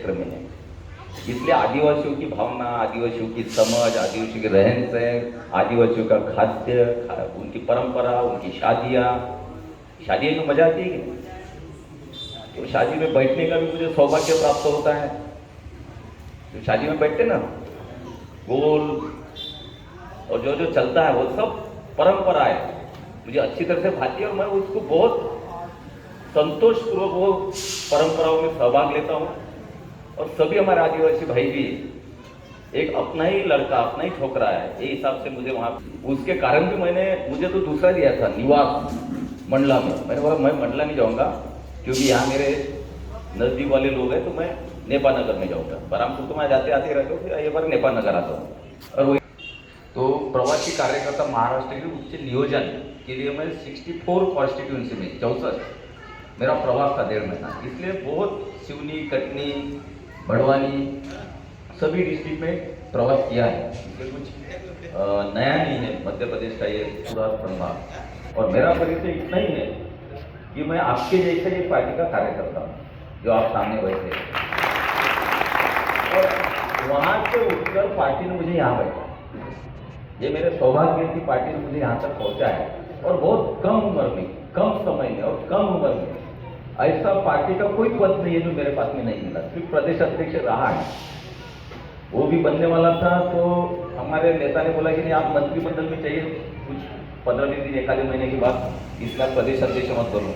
क्षेत्र में है। इसलिए आदिवासियों की भावना, आदिवासियों की समझ, आदिवासियों के रहन सहन, आदिवासियों का खाद्य, उनकी परंपरा, उनकी शादियाँ में मजा आती है कि नहीं? तो शादी में बैठने का भी मुझे सौभाग्य प्राप्त होता है। तो शादी में बैठते ना गोल, और जो जो चलता है वो सब परंपरा है, मुझे अच्छी तरह से भाती है और मैं उसको बहुत संतोषपूर्वक वो परंपराओं में सहभाग लेता हूँ। और सभी हमारे आदिवासी भाई भी एक अपना ही लड़का, अपना ही छोकरा है, ये हिसाब से मुझे वहाँ, उसके कारण भी मुझे तो दूसरा दिया था निवास मंडला में। मैंने बोला मैं मंडला नहीं जाऊँगा क्योंकि यहाँ मेरे नज़दीक वाले लोग हैं, तो मैं नेपाल नगर में जाऊँगा। बरामपुर तो मैं जाते आते रहता हूँ, ये बार नेपाल नगर आता हूँ। और वही तो प्रवासी कार्यकर्ता महाराष्ट्र के उच्च नियोजन के लिए मैं 64 कॉन्स्टिट्यूंसी में 64 मेरा प्रवास था 1.5 महीना। इसलिए बहुत सिवनी, कटनी, बड़वानी सभी डिस्ट्रिक्ट में प्रवास किया है। इसलिए कुछ नया नहीं है मध्य प्रदेश का ये पूरा प्रभाव। और मेरा परिचय इतना ही है कि मैं आपके जैसे एक पार्टी का कार्यकर्ता हूँ जो आप सामने बैठे हैं, और वहाँ से उठकर पार्टी ने मुझे यहाँ बैठा। ये मेरे सौभाग्य की पार्टी ने मुझे यहाँ तक पहुँचा है, और बहुत कम उम्र में, कम समय में और कम उम्र में ऐसा पार्टी का कोई पद नहीं है जो मेरे पास में नहीं मिला। सिर्फ प्रदेश अध्यक्ष रहा है, वो भी बनने वाला था। तो हमारे नेता ने बोला कि नहीं, आप मंत्रिमंडल में चाहिए कुछ 15-20 दिन, 1 आधे महीने के बाद, इसलिए आप प्रदेश अध्यक्ष मत करो।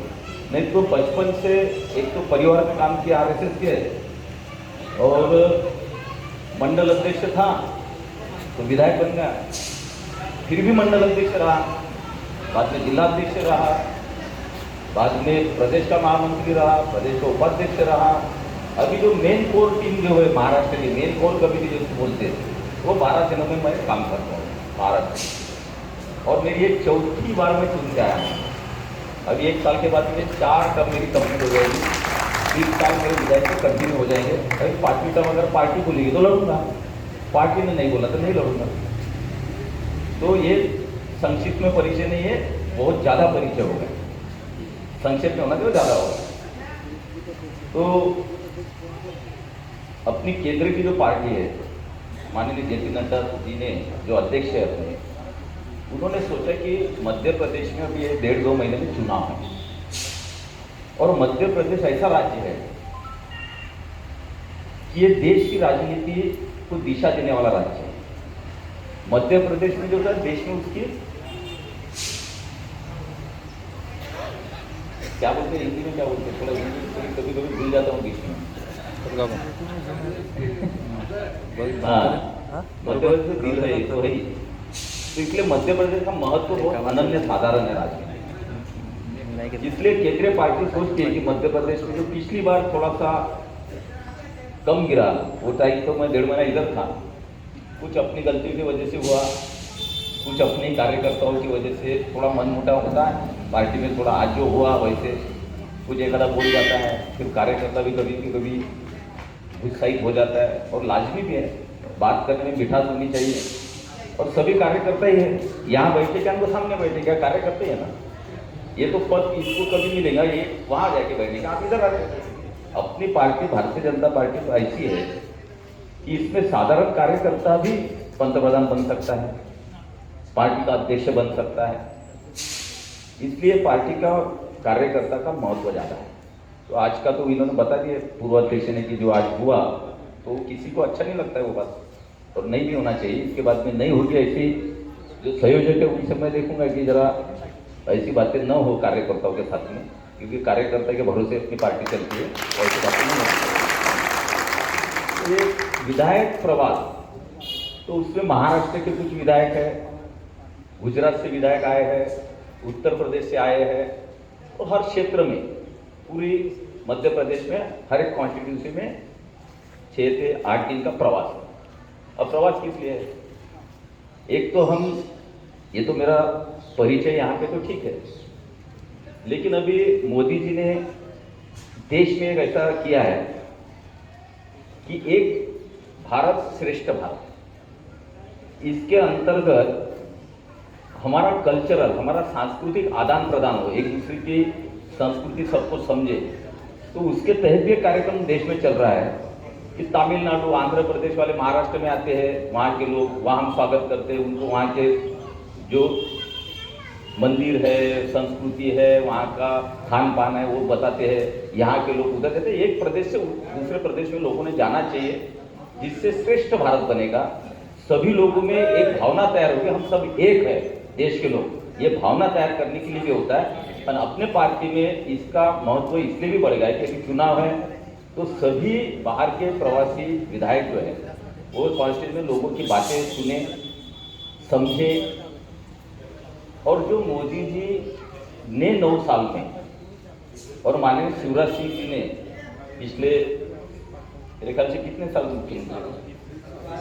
नहीं तो बचपन से एक तो परिवार में काम किया RSS के, और मंडल अध्यक्ष था तो विधायक बन गया, फिर भी मंडल अध्यक्ष रहा, बाद में जिला अध्यक्ष रहा, बाद में प्रदेश का महामंत्री रहा, प्रदेश का उपाध्यक्ष रहा। अभी जो मेन कोर टीम जो है महाराष्ट्र की मेन कोर कमेटी जिसको बोलते हैं, वो 12 दिनों में मैं काम करता हूँ महाराष्ट्र। और मेरी ये 4थी बार मैं चुन के आया हूँ। अभी 1 साल के बाद मेरे 4 टर्म मेरी कंप्लीट हो जाएगी, 30 साल मेरे विधायक से कंटिन्यू हो जाएंगे। अभी 5वीं टर्म अगर पार्टी बोलेगी तो लड़ूंगा, पार्टी ने नहीं बोला तो नहीं लड़ूंगा। तो ये संक्षिप्त में परिचय नहीं है, बहुत ज़्यादा परिचय होगा, संक्षेप में होना तो ज़्यादा होगा। तो अपनी केंद्र की जो पार्टी है, माननीय JP नड्डा जी ने जो अध्यक्ष है अपने, उन्होंने सोचा कि मध्य प्रदेश में अभी 1.5-2 महीने में चुनाव है, और मध्य प्रदेश ऐसा राज्य है कि ये देश की राजनीति को दिशा देने वाला राज्य है। मध्य प्रदेश में जो है देश में उसकी क्या बोलते हैं, हिंदी में क्या बोलते हैं, थोड़ा हिंदी कभी कभी भूल जाता हूँ बीच में। हाँ, मध्य प्रदेश दिल है तो है ही। तो इसलिए मध्य प्रदेश का महत्व बहुत अनन्य साधारण है राज्य में। इसलिए केंद्रीय पार्टी सोचती है कि मध्य प्रदेश में जो पिछली बार थोड़ा सा कम गिरा, वो टाइम तो मैं 1.5 महीना इधर था, कुछ अपनी गलती की वजह से हुआ, कुछ अपने कार्यकर्ताओं की वजह से थोड़ा मनमुटाव होता है पार्टी में, थोड़ा आज जो हुआ वैसे कुछ एखादा बोल जाता है, फिर कार्यकर्ता भी कभी उत्साहित हो जाता है। और लाजमी भी है, बात करने में मिठास होनी चाहिए, और सभी कार्यकर्ता ही है। यहाँ बैठे क्या उनको सामने बैठे क्या कार्यकर्ता ही है ना, ये तो पद इसको कभी मिलेगा, ये वहाँ जाके बैठेगा, आप इधर आते। अपनी पार्टी भारतीय जनता पार्टी तो ऐसी है कि इसमें साधारण कार्यकर्ता भी पंतप्रधान बन सकता है, पार्टी का अध्यक्ष बन सकता है। इसलिए पार्टी का कार्यकर्ता का महत्व ज़्यादा है। तो आज का तो इन्होंने बता दिया पूर्व अध्यक्ष ने कि जो आज हुआ तो किसी को अच्छा नहीं लगता है वो बात, और नहीं भी होना चाहिए। इसके बाद में नहीं होगी ऐसी, जो संयोजक है उनसे मैं देखूंगा कि जरा ऐसी बातें न हो कार्यकर्ताओं के साथ में, क्योंकि कार्यकर्ता के भरोसे अपनी पार्टी चलती है, ऐसी बातें नहीं होती। ये विधायक प्रवास, तो उसमें महाराष्ट्र के कुछ विधायक है, गुजरात से विधायक आए हैं, उत्तर प्रदेश से आए हैं, और हर क्षेत्र में पूरी मध्य प्रदेश में हर एक कॉन्स्टिट्यूंसी में 6 से 8 दिन का प्रवास है। अब प्रवास किस लिए है? एक तो ये तो मेरा परिचय यहाँ पे तो ठीक है, लेकिन अभी मोदी जी ने देश में एक ऐसा किया है कि एक भारत श्रेष्ठ भारत, इसके अंतर्गत हमारा कल्चरल, हमारा सांस्कृतिक आदान प्रदान हो, एक दूसरे की संस्कृति सबको समझे, तो उसके तहत भी एक कार्यक्रम देश में चल रहा है कि तमिलनाडु आंध्र प्रदेश वाले महाराष्ट्र में आते हैं, वहाँ के लोग वहाँ हम स्वागत करते हैं उनको, वहाँ के जो मंदिर है, संस्कृति है, वहाँ का खान पान है वो बताते हैं, यहाँ के लोग उधर कहते हैं। एक प्रदेश से दूसरे प्रदेश में लोगों ने जाना चाहिए, जिससे श्रेष्ठ भारत बनेगा। सभी लोगों में एक भावना तैयार होगी, हम सब एक है देश के लोग, ये भावना तैयार करने के लिए भी होता है। पर अपने पार्टी में इसका महत्व इसलिए भी बढ़ गया है कि चुनाव है तो सभी बाहर के प्रवासी विधायक जो है वो कॉन्स्टिट्यूंसी में लोगों की बातें सुने, समझे। और जो मोदी जी ने 9 साल में और माननीय शिवराज सिंह जी ने पिछले मेरे ख्याल से कितने साल मुख्यमंत्री,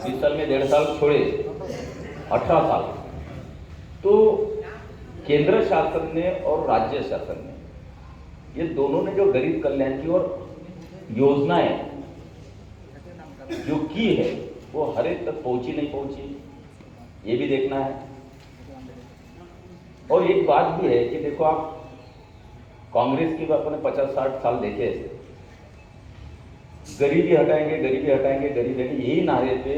20 साल में 1.5 साल छोड़े 18 साल, तो केंद्र शासन ने और राज्य शासन ने ये दोनों ने जो गरीब कल्याण की और योजनाएं जो की है वो हर एक तक पहुंची नहीं पहुंची, ये भी देखना है। और एक बात भी है कि देखो आप कांग्रेस की अपने 50-60 साल देखे, गरीबी हटाएंगे, गरीबी हटाएंगे, गरीबी हटाएंगे, यही नारे पे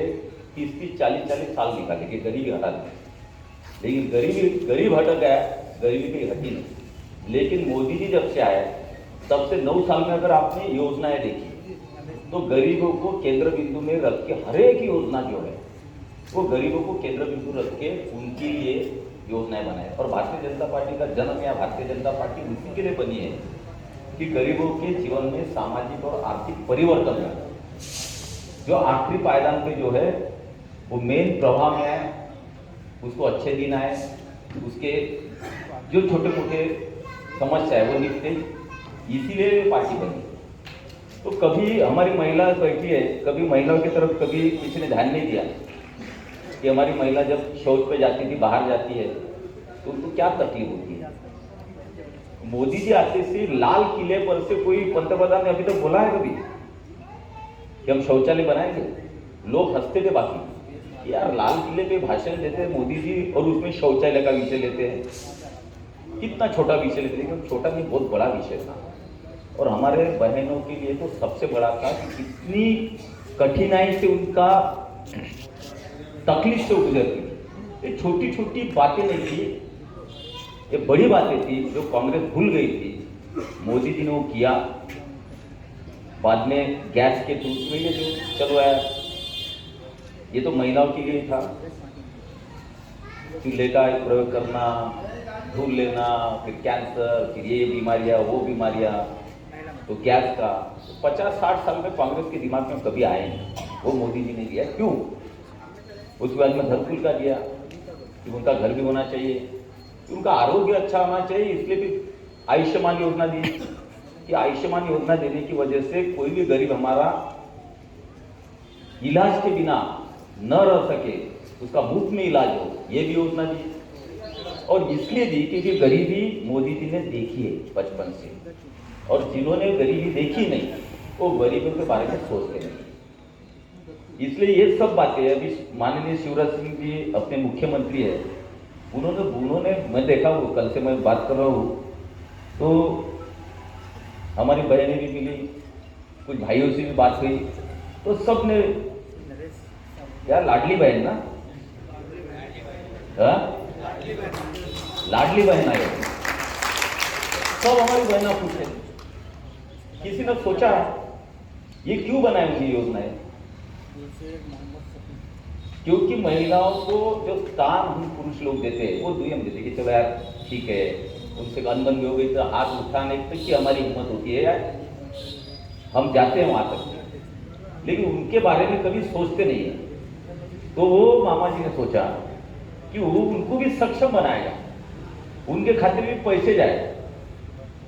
30-30, 40-40 साल निकाले कि गरीबी हटा दें। लेकिन गरीब हट गया, गरीबी भी हटी नहीं। लेकिन मोदी जी जब से आए तब से 9 साल में अगर आपने योजनाएं देखी तो गरीबों को केंद्र बिंदु में रख के हर एक योजना जो है वो गरीबों को केंद्र बिंदु रख के उनके लिए योजनाएं बनाए। और भारतीय जनता पार्टी का जन्म या भारतीय जनता पार्टी उसी के लिए बनी है कि गरीबों के जीवन में सामाजिक और आर्थिक परिवर्तन हो। जो आखिरी पायदान पे जो है वो मेन प्रभाव में आए, उसको अच्छे दिन आए, उसके जो छोटे मोटे समस्या है वो निपटे, इसीलिए पार्टी बनी। तो कभी हमारी महिला बैठी है, कभी महिलाओं की तरफ कभी किसी ने ध्यान नहीं दिया कि हमारी महिला जब शौच पे जाती थी, बाहर जाती है तो उनको क्या तकलीफ होती है। मोदी जी आते से लाल किले पर से कोई पंतप्रधान ने अभी तक बोला है कभी कि हम शौचालय बनाएंगे? लोग हंसते थे बाकी, यार लाल किले पे भाषण देते हैं मोदी जी और उसमें शौचालय का विषय लेते हैं, कितना छोटा विषय लेते हैं। छोटा नहीं, बहुत बड़ा विषय था। और हमारे बहनों के लिए तो सबसे बड़ा था कि कितनी कठिनाई से उनका तकलीफ से गुजरती थी। ये छोटी छोटी बातें नहीं थी, ये बड़ी बातें थी जो कांग्रेस भूल गई थी। मोदी जी ने वो किया। बाद में गैस के दूध में ये जो चलो आया, ये तो महिलाओं के लिए था। चूल्हे का प्रयोग करना, धूल लेना, फिर कैंसर, फिर ये बीमारियां, वो बीमारियां, तो गैस का 50-60 साल में कांग्रेस के दिमाग में कभी आए नहीं, वो मोदी जी ने दिया। क्यों? उसके बाद में धरकुल का दिया कि उनका घर भी होना चाहिए, उनका आरोग्य अच्छा होना चाहिए, इसलिए भी आयुष्मान योजना दी कि आयुष्मान योजना देने की वजह से कोई भी गरीब हमारा इलाज के बिना न रह सके, उसका मुफ्त में इलाज हो, ये भी योजना दी। और इसलिए दी क्योंकि गरीबी मोदी जी ने देखी है बचपन से, और जिन्होंने गरीबी देखी नहीं वो गरीबों के बारे में सोचते नहीं। इसलिए ये सब बातें अभी माननीय शिवराज सिंह जी अपने मुख्यमंत्री है, उन्होंने मैं देखा हूँ, कल से मैं बात कर रहा हूँ तो हमारी बहनें भी मिली, कुछ भाइयों से भी बात हुई, तो सब ने यार लाडली बहन ना, लाडली बहन आई, सब हमारी बहना पूछे। किसी ने सोचा ये क्यों बनाई हुई योजनाएं? क्योंकि महिलाओं को जो स्थान हम पुरुष लोग देते हैं वो दुयम देते कि चलो यार ठीक है, उनसे अनबन भी हो गई तो हाथ उठाने तक की हमारी हिम्मत होती है यार, हम जाते हैं वहां तक, लेकिन उनके बारे में कभी सोचते नहीं है। तो वो मामा जी ने सोचा कि वो उनको भी सक्षम बनाएगा, उनके खाते में भी पैसे जाए,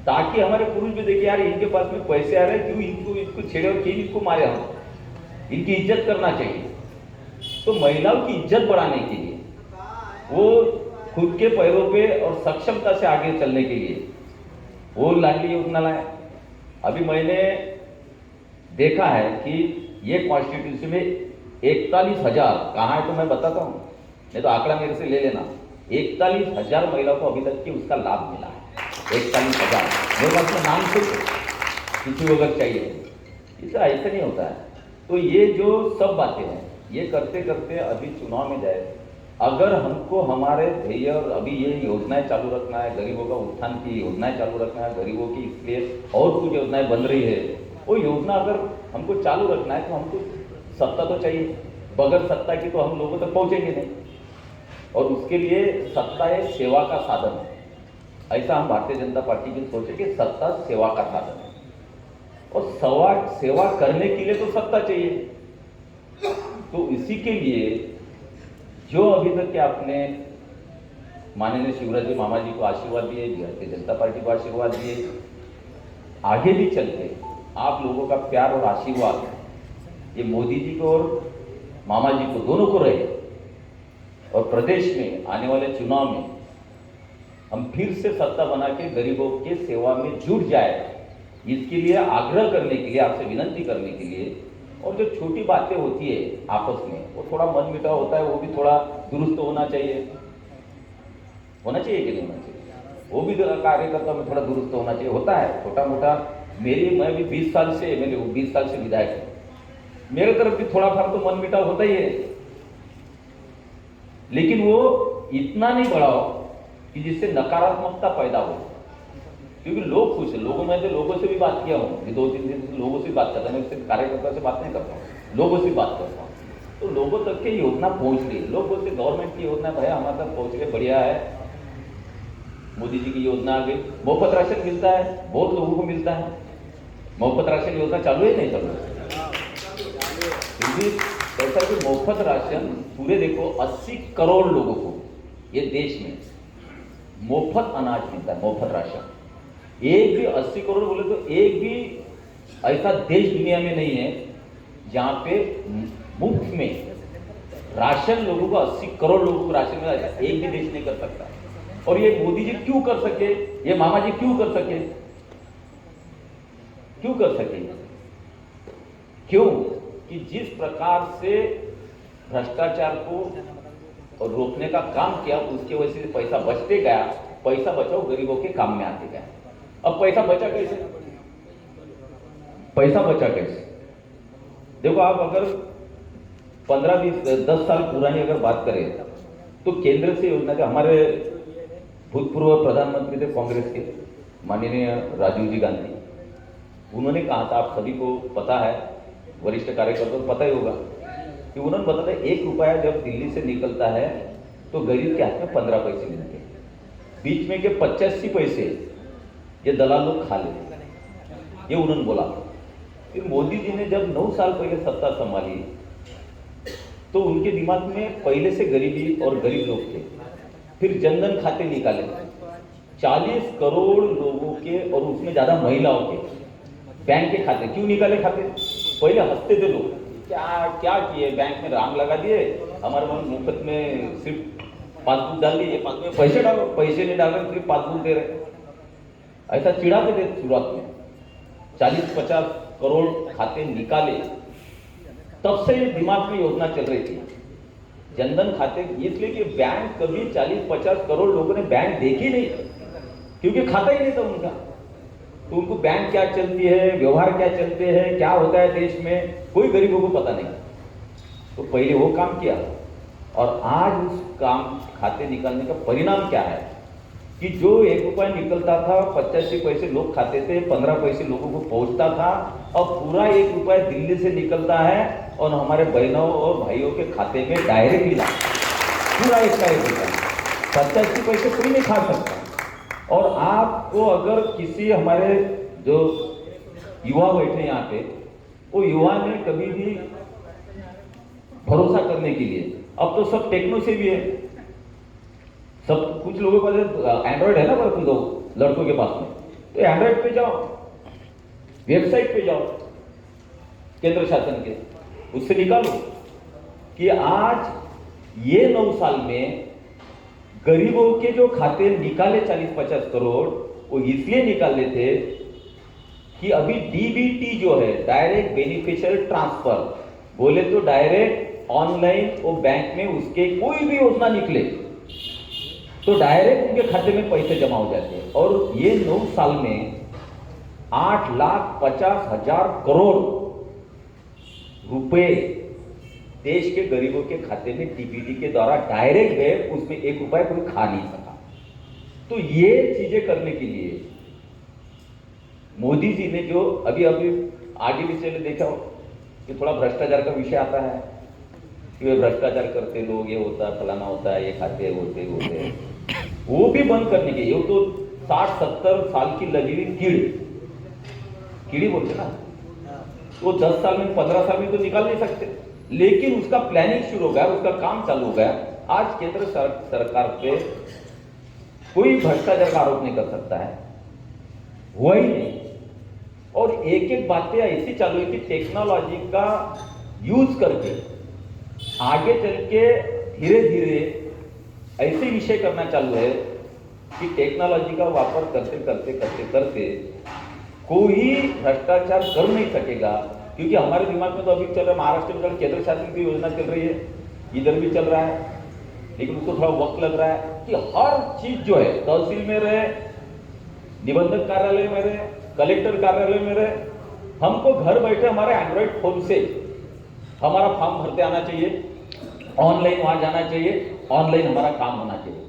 ताकि हमारे पुरुष भी देखे यार इनके पास में पैसे आ रहे हैं, क्यों इनको छेड़े और क्यों इनको मारे, हम इनकी इज्जत करना चाहिए। तो महिलाओं की इज्जत बढ़ाने के लिए, वो खुद के पैरों पे और सक्षमता से आगे चलने के लिए वो लाडली योजना लाए। अभी मैंने देखा है कि ये कॉन्स्टिट्यूंसी में 41,000 कहाँ है तो मैं बताता हूँ, नहीं तो आंकड़ा मेरे से ले लेना, 41,000 महिलाओं को अभी तक की उसका लाभ मिला है। 41,000 मेरे पास में नाम से किसी को अगर चाहिए, इससे ऐसा नहीं होता है। तो ये जो सब बातें हैं, ये करते करते अभी चुनाव में जाए, अगर हमको हमारे ध्येय अभी ये योजनाएं चालू रखना है, गरीबों का उत्थान की योजनाएं चालू रखना है, गरीबों की इसलिए और कुछ योजनाएं बन रही है, वो योजना अगर हमको चालू रखना है तो हमको सत्ता तो चाहिए। बगैर सत्ता की तो हम लोगों तक पहुंचेंगे नहीं, और उसके लिए सत्ता एक सेवा का साधन है। ऐसा हम भारतीय जनता पार्टी की सोचे कि सत्ता सेवा का साधन है, और सेवा करने के लिए तो सत्ता चाहिए। तो इसी के लिए जो अभी तक के आपने माननीय शिवराज जी मामा जी को आशीर्वाद दिए, भारतीय जनता पार्टी को आशीर्वाद दिए, आगे भी चलते आप लोगों का प्यार और आशीर्वाद ये मोदी जी को और मामा जी को दोनों को रहे, और प्रदेश में आने वाले चुनाव में हम फिर से सत्ता बना के गरीबों के सेवा में जुट जाए, इसके लिए आग्रह करने के लिए, आपसे विनती करने के लिए। और जो छोटी बातें होती है आपस में, वो थोड़ा मन मिटाव होता है, वो भी थोड़ा दुरुस्त होना चाहिए कि नहीं होना चाहिए? वो भी कार्यकर्ता में थोड़ा दुरुस्त होना चाहिए, होता है छोटा मोटा। मैं भी 20 साल से विधायक हूं, मेरे तरफ भी थोड़ा फार तो मन मिटाव होता ही है, लेकिन वो इतना नहीं बढ़ाओ कि जिससे नकारात्मकता पैदा हो, क्योंकि लोग खुश है। लोगों से भी बात किया हूँ, 2-3 दिन से लोगों से बात करता हूँ, मैं सिर्फ कार्यकर्ता से बात नहीं करता हूँ, लोगों से बात करता हूँ। तो लोगों तक की योजना पहुंच रही है, लोग बोलते गवर्नमेंट की योजना भैया हमारे तक पहुंच रही, बढ़िया है, मोदी जी की योजना आ गई, मुफ्त राशन मिलता है, बहुत लोगों को मिलता है। मुफ्त राशन योजना चालू है नहीं चालू है? फिर भी ऐसा कि मुफ्त राशन पूरे देखो 80 करोड़ लोगों को ये देश में मुफ्त अनाज मिलता है, मुफ्त राशन। एक भी 80 करोड़ बोले तो एक भी ऐसा देश दुनिया में नहीं है जहां पे मुफ्त में राशन लोगों को, 80 करोड़ लोगों को राशन मिला, ऐसा एक भी देश नहीं कर सकता। और ये मोदी जी क्यों कर सके, ये मामा जी क्यों कर सके? क्यों कि जिस प्रकार से भ्रष्टाचार को रोकने का काम किया, उसके वजह से पैसा बचते गया, पैसा बचाओ गरीबों के काम में आते गया। अब पैसा बचा कैसे? देखो, आप अगर 15-10 साल पुरानी अगर बात करें तो केंद्र से योजना के, हमारे भूतपूर्व प्रधानमंत्री थे कांग्रेस के माननीय राजीव जी गांधी, उन्होंने कहा था, आप सभी को पता है, वरिष्ठ कार्यकर्ताओं को पता ही होगा, कि उन्होंने बताया 1 रुपया जब दिल्ली से निकलता है तो गरीब के हाथ में 15 पैसे मिलते हैं, बीच में के 85 पैसे ये दलाल लोग खा लेते, ये उन्होंने बोला। फिर मोदी जी ने जब 9 साल पहले सत्ता संभाली तो उनके दिमाग में पहले से गरीबी और गरीब लोग थे। फिर जनधन खाते निकाले 40 करोड़ लोगों के, और उसमें ज्यादा महिलाओं के बैंक के खाते। क्यों निकाले खाते? पहले हंसते थे लोग, क्या किए, बैंक में रांग लगा दिए, हमारे मुफ्त में सिर्फ पासबुक डाल दिए, पासबुक में पैसे डालो, पैसे नहीं डाल रहे, सिर्फ पासबुक दे रहे, ऐसा चिढ़ाते थे शुरुआत में। 40-50 करोड़ खाते निकाले, तब से ये दिमाग में योजना चल रही थी जनधन खाते, इसलिए कि बैंक कभी 40-50 करोड़ लोगों ने बैंक देखी नहीं, क्योंकि खाता ही नहीं था उनका। तो उनको बैंक क्या चलती है, व्यवहार क्या चलते हैं, क्या होता है देश में, कोई गरीबों को पता नहीं। तो पहले वो काम किया, और आज उस काम खाते निकालने का परिणाम क्या है कि जो 1 रुपया निकलता था, 85 पैसे लोग खाते थे, 15 पैसे लोगों को पहुंचता था, अब पूरा 1 रुपया दिल्ली से निकलता है और हमारे बहनों और भाइयों के खाते में डायरेक्टली जाता है, पूरा 1 रुपया। 85 पैसे कोई नहीं खा सकता। और आपको अगर किसी हमारे जो युवा बैठे यहाँ पे, वो युवा ने कभी भी भरोसा करने के लिए, अब तो सब टेक्नो से भी है, सब कुछ लोगों के पास एंड्रॉइड है ना, पर लोग लड़कों के पास में, तो एंड्रॉइड पे जाओ, वेबसाइट पे जाओ केंद्र शासन के, उससे निकालो कि आज ये 9 साल में गरीबों के जो खाते निकाले 40-50 करोड़, वो इसलिए निकाले थे कि अभी डीबीटी जो है, डायरेक्ट बेनिफिशियल ट्रांसफर, बोले तो डायरेक्ट ऑनलाइन वो बैंक में उसके कोई भी योजना निकले तो डायरेक्ट उनके खाते में पैसे जमा हो जाते हैं। और ये 9 साल में 8,50,000 करोड़ रुपए देश के गरीबों के खाते में डीबीटी के द्वारा डायरेक्ट गए, उसमें 1 रुपया कोई खा नहीं सका। तो ये चीजें करने के लिए मोदी जी ने जो अभी आगे विषय में देखा कि थोड़ा भ्रष्टाचार का विषय आता है कि वे भ्रष्टाचार करते लोग, ये होता है, फलाना होता है, ये खाते होते वो भी बंद करने के। ये तो 60-70 साल की लगी हुई कीड़ी बोलते ना, वो 10 साल में 15 साल में तो निकाल नहीं सकते, लेकिन उसका प्लानिंग शुरू हो गया, उसका काम चालू हो गया। आज केंद्र सरकार पे कोई भ्रष्टाचार का आरोप नहीं कर सकता है, वही नहीं। और एक एक बातें ऐसी चालू है कि टेक्नोलॉजी का यूज करके आगे चल के धीरे धीरे ऐसे विषय करना चालू है कि टेक्नोलॉजी का वापर करते करते करते करते कोई भ्रष्टाचार कर नहीं सकेगा। क्योंकि हमारे दिमाग में तो अभी चल रहा है, महाराष्ट्र में केंद्र शासन की योजना चल रही है, इधर भी चल रहा है, लेकिन उसको थोड़ा वक्त लग रहा है कि हर चीज जो है तहसील में रहे, निबंधक कार्यालय में रहे, कलेक्टर कार्यालय में रहे, हमको घर बैठे हमारे एंड्रॉइड फोन से हमारा फॉर्म भरते आना चाहिए, ऑनलाइन वहां जाना चाहिए, ऑनलाइन हमारा काम होना चाहिए।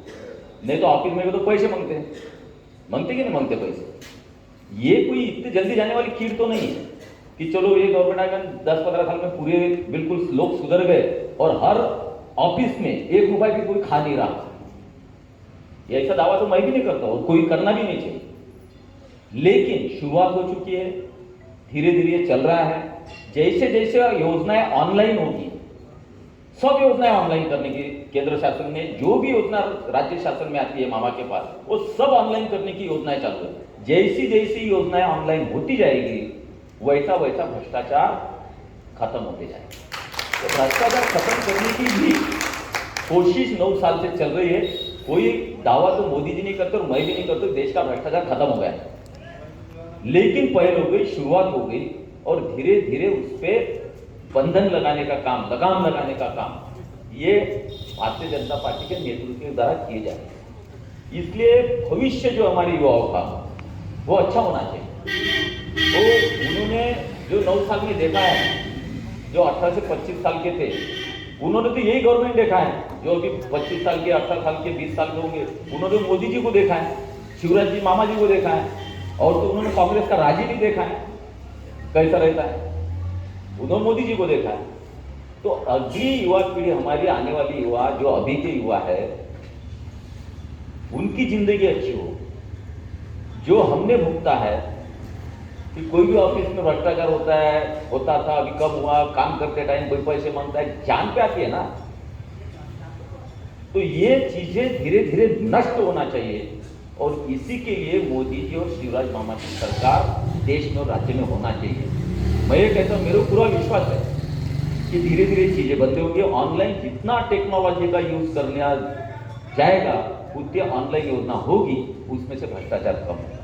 नहीं तो ऑफिस में तो पैसे मांगते हैं, मांगते कि नहीं मांगते पैसे। ये कोई इतनी जल्दी जाने वाली खीर तो नहीं है कि चलो ये गवर्नमेंट आएगा 10-15 साल में पूरे बिल्कुल लोग सुधर गए और हर ऑफिस में 1 रुपए भी कोई खा नहीं रहा। ये ऐसा दावा तो मैं भी नहीं करता और कोई करना भी नहीं चाहिए, लेकिन शुरुआत हो चुकी है, धीरे धीरे चल रहा है। जैसे जैसे योजनाएं ऑनलाइन होगी, सब योजनाएं ऑनलाइन करने की केंद्र शासन ने जो भी योजना राज्य शासन में आती है मामा के पास, वो सब ऑनलाइन करने की योजनाएं चालू है। जैसी जैसी योजनाएं ऑनलाइन होती जाएगी वैसा वैसा भ्रष्टाचार खत्म होते जाएगा। तो भ्रष्टाचार खत्म करने की भी कोशिश 9 साल से चल रही है। कोई दावा तो मोदी जी नहीं करते और मैं भी नहीं करता देश का भ्रष्टाचार खत्म हो गया, लेकिन पहल हो गई, शुरुआत हो गई और धीरे धीरे उस पर बंधन लगाने का काम, लगाम लगाने का काम ये भारतीय जनता पार्टी के नेतृत्व के द्वारा किए जा रहे हैं। इसलिए भविष्य जो हमारे युवाओं का वो अच्छा होना चाहिए। तो उन्होंने जो 9 साल में देखा है, जो 18 से 25 साल के थे, उन्होंने तो यही गवर्नमेंट देखा है। जो अभी 25 साल के, 18 साल के, 20 साल के होंगे, उन्होंने मोदी जी को देखा है, शिवराज जी मामा जी को देखा है, और तो उन्होंने कांग्रेस का राजी भी देखा है कैसा रहता है, उन्होंने मोदी जी को देखा है। तो अगली युवा पीढ़ी, हमारी आने वाली युवा, जो अभी के युवा है, उनकी जिंदगी अच्छी हो। जो हमने भुगता है कि कोई भी ऑफिस में भ्रष्टाचार होता था, अभी कब हुआ, काम करते टाइम कोई पैसे मांगता है, जान पे आती है ना। तो ये चीजें धीरे धीरे नष्ट होना चाहिए और इसी के लिए मोदी जी और शिवराज मामा की सरकार देश में और राज्य में होना चाहिए। मैं ये कहता हूँ, मेरे को पूरा विश्वास है कि धीरे धीरे चीजें बंद होंगी। ऑनलाइन जितना टेक्नोलॉजी का यूज करने जाएगा उतनी ऑनलाइन योजना होगी, उसमें से भ्रष्टाचार कम होगा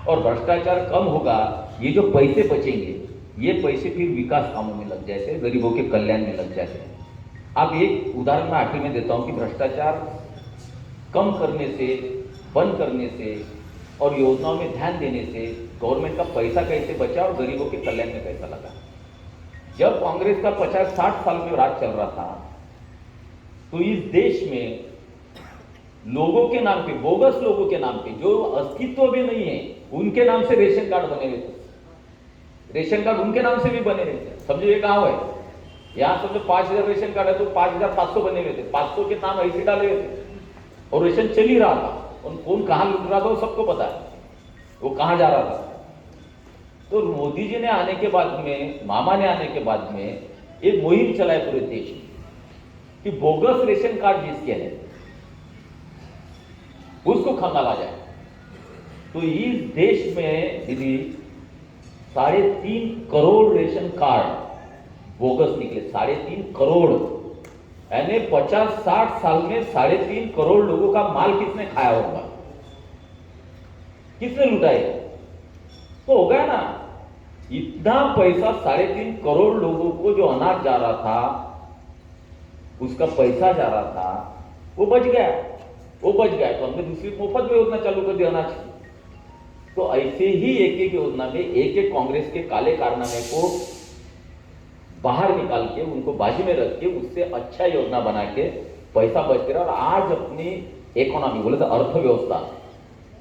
और भ्रष्टाचार कम होगा, ये जो पैसे बचेंगे ये पैसे फिर विकास कामों में लग जाते हैं, गरीबों के कल्याण में लग जाते हैं। अब एक उदाहरण मैं आखिर में देता हूं कि भ्रष्टाचार कम करने से, बंद करने से और योजनाओं में ध्यान देने से गवर्नमेंट का पैसा कैसे बचा और गरीबों के कल्याण में कैसा लगा। जब कांग्रेस का 50-60 साल में राज चल रहा था तो इस देश में लोगों के नाम पे, बोगस लोगों के नाम पे, जो अस्तित्व भी नहीं है, उनके नाम से रेशन कार्ड बने हुए थे। रेशन कार्ड उनके नाम से भी बने हुए थे। समझो ये कहां है, यहां समझो 5000 रेशन कार्ड है तो 5500 बने हुए थे, 500 के नाम ऐसे डाले हुए थे और रेशन चल ही रहा था। और कौन कहां लुट रहा था वो सबको पता है, वो कहां जा रहा था। तो मोदी जी ने आने के बाद में, मामा ने आने के बाद में एक मुहिम चलाए पूरे देश में कि बोगस रेशन कार्ड जिसके हैं उसको खंगाला जाए। तो इस देश में दीदी 3.5 करोड़ रेशन कार्ड बोगस निकले। 3.5 करोड़, यानी 50-60 साल में 3.5 करोड़ लोगों का माल किसने खाया होगा, किसने लुटाया? तो हो गया ना, इतना पैसा 3.5 करोड़ लोगों को जो अनाज जा रहा था, उसका पैसा जा रहा था, वो बच गया। वो बच गया तो हमने दूसरी मुफ्त में योजना चालू कर दी अनाज की। तो ऐसे ही एक एक योजना में एक एक कांग्रेस के काले कारनामे को बाहर निकाल के उनको बाजू में रख के उससे अच्छा योजना बना के पैसा बच रहा। और आज अपनी इकोनॉमी बोले तो अर्थव्यवस्था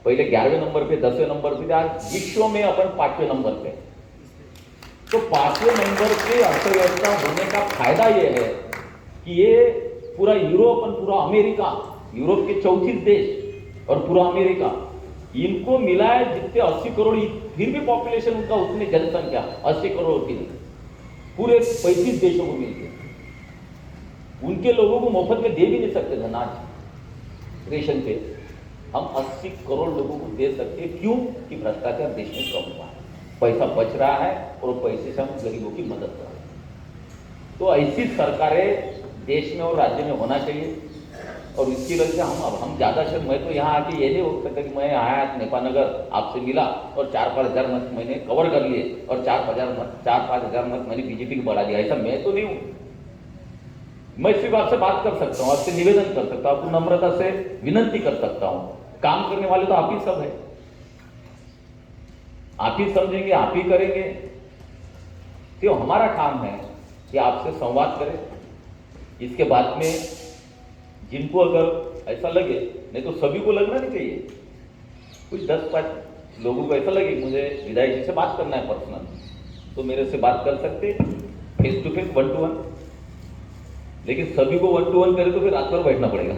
पहले 11वें नंबर पे 10वें नंबर पे, आज विश्व में अपन 5वें नंबर पे। तो 5वें नंबर पे अर्थव्यवस्था होने का फायदा ये है कि ये पूरा यूरोप और पूरा अमेरिका, यूरोप के 34 देश और पूरा अमेरिका, इनको मिला है जितने 80 करोड़, फिर भी पॉपुलेशन उनका उतनी जनसंख्या 80 करोड़ की नहीं, पूरे 35 देशों को मिल गया। उनके लोगों को मुफ्त में दे भी नहीं सकते अनाज रेशन पे, हम 80 करोड़ लोगों को दे सकते। क्यों? कि भ्रष्टाचार देश में कम हुआ है, पैसा बच रहा है और पैसे से हम गरीबों की मदद कर रहे हैं। तो ऐसी सरकारें देश में और राज्य में होना चाहिए। और इसकी वजह से हम ज़्यादा से, मैं तो यहाँ आके ये नहीं हो सकता कि मैं आया नेपाल नगर आपसे मिला और 4-5 हज़ार मत मैंने कवर कर लिए और 4-5 हज़ार मत मैंने बीजेपी को बढ़ा दिया, ऐसा मैं तो नहीं हूँ। मैं सिर्फ आपसे बात कर सकता हूँ, आपसे निवेदन कर सकता हूँ, आपको नम्रता से विनंती कर सकता हूँ। काम करने वाले तो आप ही सब है, आप ही समझेंगे, आप ही करेंगे। तो हमारा काम है कि आपसे संवाद करें। इसके बाद में जिनको अगर ऐसा लगे, नहीं तो सभी को लगना नहीं चाहिए, कुछ 10-5 लोगों को ऐसा लगे मुझे विधायक जी से बात करना है पर्सनल, तो मेरे से बात कर सकते फेस टू फेस 1-to-1। लेकिन सभी को 1-to-1 करे तो फिर रात भर बैठना पड़ेगा।